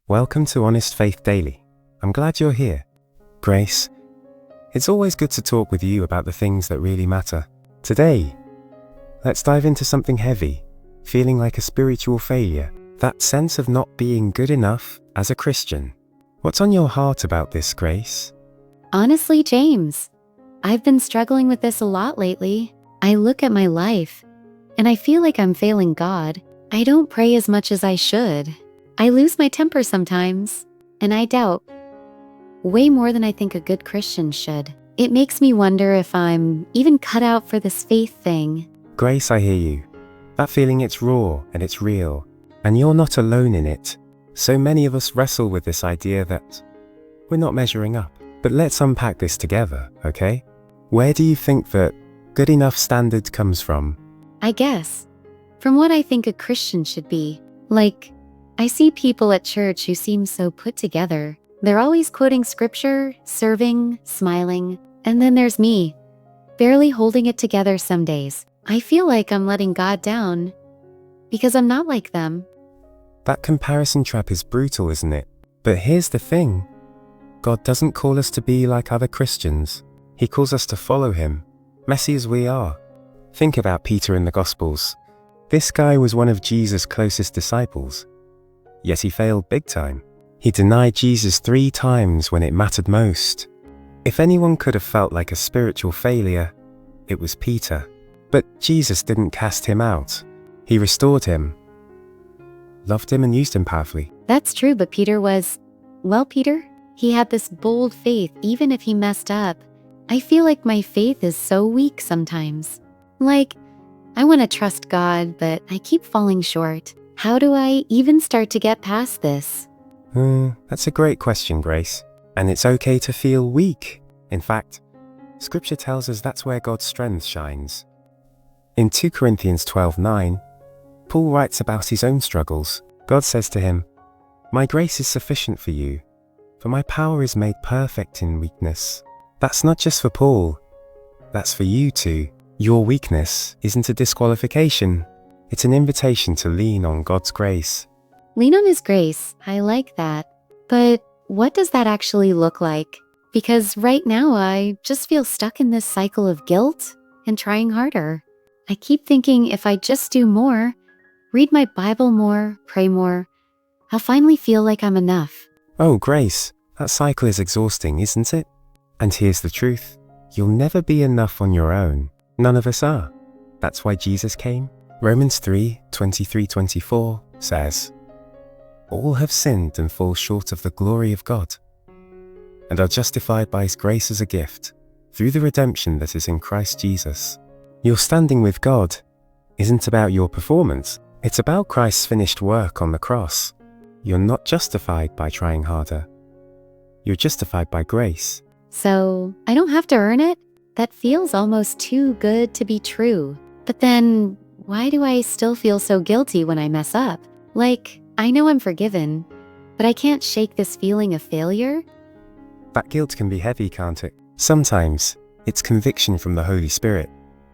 Welcome to Honest Faith Daily. I'm glad you're here. Grace, it's always good to talk with you about the things that really matter. Today, let's dive into something heavy, feeling like a spiritual failure, that sense of not being good enough as a Christian. What's on your heart about this, Grace? Honestly, James, I've been struggling with this a lot lately. I look at my life, and I feel like I'm failing God. I don't pray as much as I should. I lose my temper sometimes, and I doubt way more than I think a good Christian should. It makes me wonder if I'm even cut out for this faith thing. Grace, I hear you. That feeling, it's raw and it's real, and you're not alone in it. So many of us wrestle with this idea that we're not measuring up. But let's unpack this together, okay? Where do you think that good enough standard comes from? I guess, from what I think a Christian should be. Like, I see people at church who seem so put together. They're always quoting scripture, serving, smiling. And then there's me, barely holding it together some days. I feel like I'm letting God down because I'm not like them. That comparison trap is brutal, isn't it? But here's the thing. God doesn't call us to be like other Christians. He calls us to follow him, messy as we are. Think about Peter in the Gospels. This guy was one of Jesus' closest disciples. Yet he failed big time. He denied Jesus 3 times when it mattered most. If anyone could have felt like a spiritual failure, it was Peter. But Jesus didn't cast him out. He restored him, loved him, and used him powerfully. That's true, but Peter, he had this bold faith even if he messed up. I feel like my faith is so weak sometimes. Like, I want to trust God, but I keep falling short. How do I even start to get past this? That's a great question, Grace. And it's okay to feel weak. In fact, Scripture tells us that's where God's strength shines. In 2 Corinthians 12:9, Paul writes about his own struggles. God says to him, "My grace is sufficient for you, for my power is made perfect in weakness." That's not just for Paul. That's for you too. Your weakness isn't a disqualification. It's an invitation to lean on God's grace. Lean on His grace. I like that. But what does that actually look like? Because right now I just feel stuck in this cycle of guilt and trying harder. I keep thinking if I just do more, read my Bible more, pray more, I'll finally feel like I'm enough. Oh, Grace, that cycle is exhausting, isn't it? And here's the truth. You'll never be enough on your own. None of us are. That's why Jesus came. Romans 3:23-24 says, "All have sinned and fall short of the glory of God, and are justified by His grace as a gift, through the redemption that is in Christ Jesus." Your standing with God isn't about your performance. It's about Christ's finished work on the cross. You're not justified by trying harder. You're justified by grace. So I don't have to earn it? That feels almost too good to be true. But then, why do I still feel so guilty when I mess up? Like, I know I'm forgiven, but I can't shake this feeling of failure. That guilt can be heavy, can't it? Sometimes it's conviction from the Holy Spirit,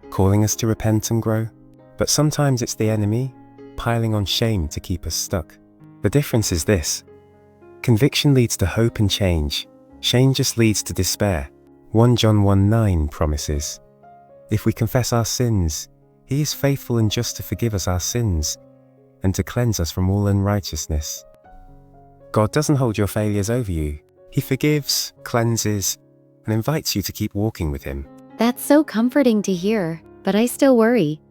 calling us to repent and grow. But sometimes it's the enemy, piling on shame to keep us stuck. The difference is this. Conviction leads to hope and change. Shame just leads to despair. 1 John 1:9 promises, "If we confess our sins, He is faithful and just to forgive us our sins and to cleanse us from all unrighteousness." God doesn't hold your failures over you. He forgives, cleanses, and invites you to keep walking with Him. That's so comforting to hear, but I still worry.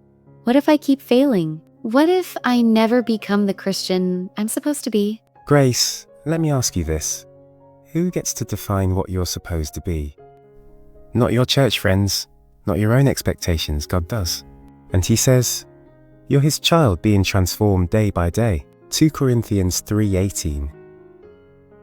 What if I keep failing? What if I never become the Christian I'm supposed to be? Grace, let me ask you this. Who gets to define what you're supposed to be? Not your church friends, not your own expectations. God does. And He says, you're His child being transformed day by day. 2 Corinthians 3:18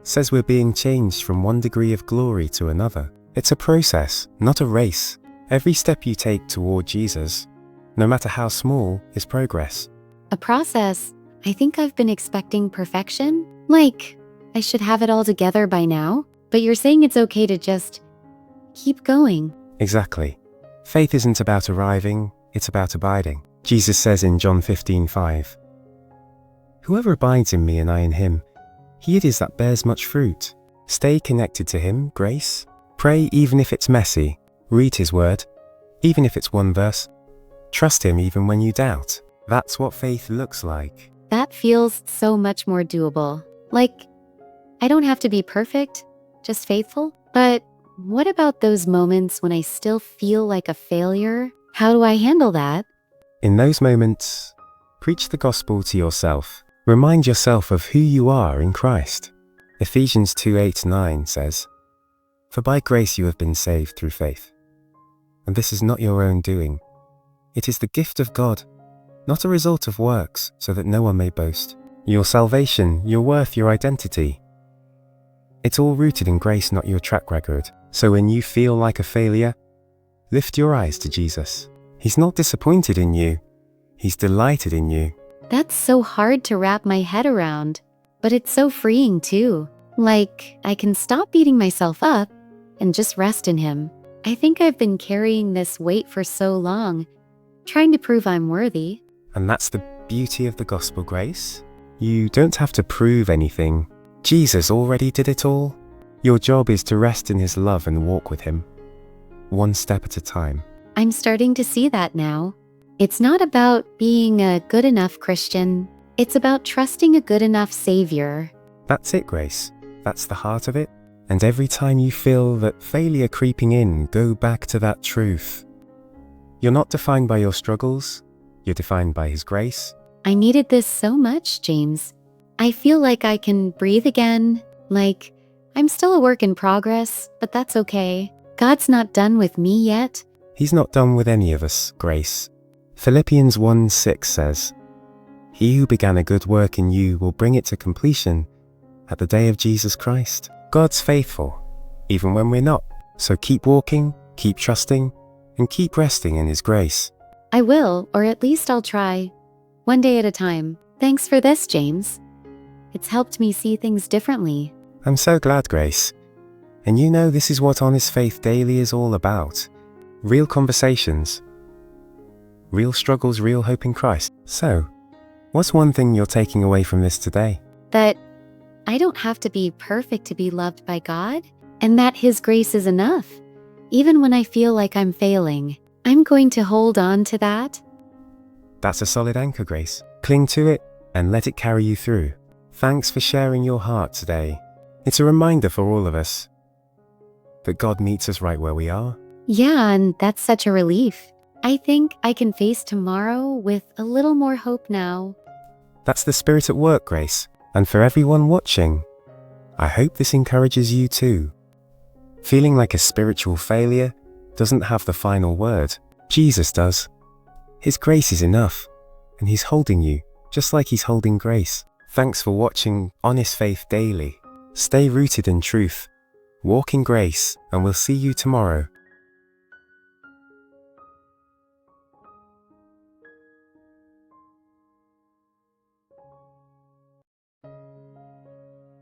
says we're being changed from one degree of glory to another. It's a process, not a race. Every step you take toward Jesus, no matter how small, is progress. A process? I think I've been expecting perfection. Like, I should have it all together by now. But you're saying it's okay to just keep going. Exactly. Faith isn't about arriving, it's about abiding. Jesus says in John 15:5, "Whoever abides in me and I in him, He it is that bears much fruit. Stay connected to Him, Grace. Pray even if it's messy. Read His Word, even if it's one verse. Trust Him even when you doubt. That's what faith looks like. That feels so much more doable. Like, I don't have to be perfect, just faithful. But what about those moments when I still feel like a failure? How do I handle that? In those moments, preach the gospel to yourself. Remind yourself of who you are in Christ. Ephesians 2:8-9 says, "For by grace you have been saved through faith. And this is not your own doing. It is the gift of God, not a result of works, so that no one may boast." Your salvation, your worth, your identity. It's all rooted in grace, not your track record. So when you feel like a failure, lift your eyes to Jesus. He's not disappointed in you. He's delighted in you. That's so hard to wrap my head around, but it's so freeing too. Like, I can stop beating myself up and just rest in Him. I think I've been carrying this weight for so long, trying to prove I'm worthy. And that's the beauty of the gospel, Grace. You don't have to prove anything. Jesus already did it all. Your job is to rest in His love and walk with Him, one step at a time. I'm starting to see that now. It's not about being a good enough Christian. It's about trusting a good enough Savior. That's it, Grace. That's the heart of it. And every time you feel that failure creeping in, go back to that truth. You're not defined by your struggles. You're defined by His grace. I needed this so much, James. I feel like I can breathe again. Like, I'm still a work in progress, but that's okay. God's not done with me yet. He's not done with any of us, Grace. Philippians 1:6 says, "He who began a good work in you will bring it to completion at the day of Jesus Christ." God's faithful, even when we're not. So keep walking, keep trusting, and keep resting in His grace. I will, or at least I'll try. One day at a time. Thanks for this, James. It's helped me see things differently. I'm so glad, Grace. And you know this is what Honest Faith Daily is all about. Real conversations. Real struggles, real hope in Christ. So, what's one thing you're taking away from this today? That I don't have to be perfect to be loved by God, and that His grace is enough. Even when I feel like I'm failing, I'm going to hold on to that. That's a solid anchor, Grace. Cling to it and let it carry you through. Thanks for sharing your heart today. It's a reminder for all of us that God meets us right where we are. Yeah, and that's such a relief. I think I can face tomorrow with a little more hope now. That's the spirit at work, Grace. And for everyone watching, I hope this encourages you too. Feeling like a spiritual failure doesn't have the final word. Jesus does. His grace is enough, and He's holding you, just like He's holding Grace. Thanks for watching Honest Faith Daily. Stay rooted in truth, walk in grace, and we'll see you tomorrow.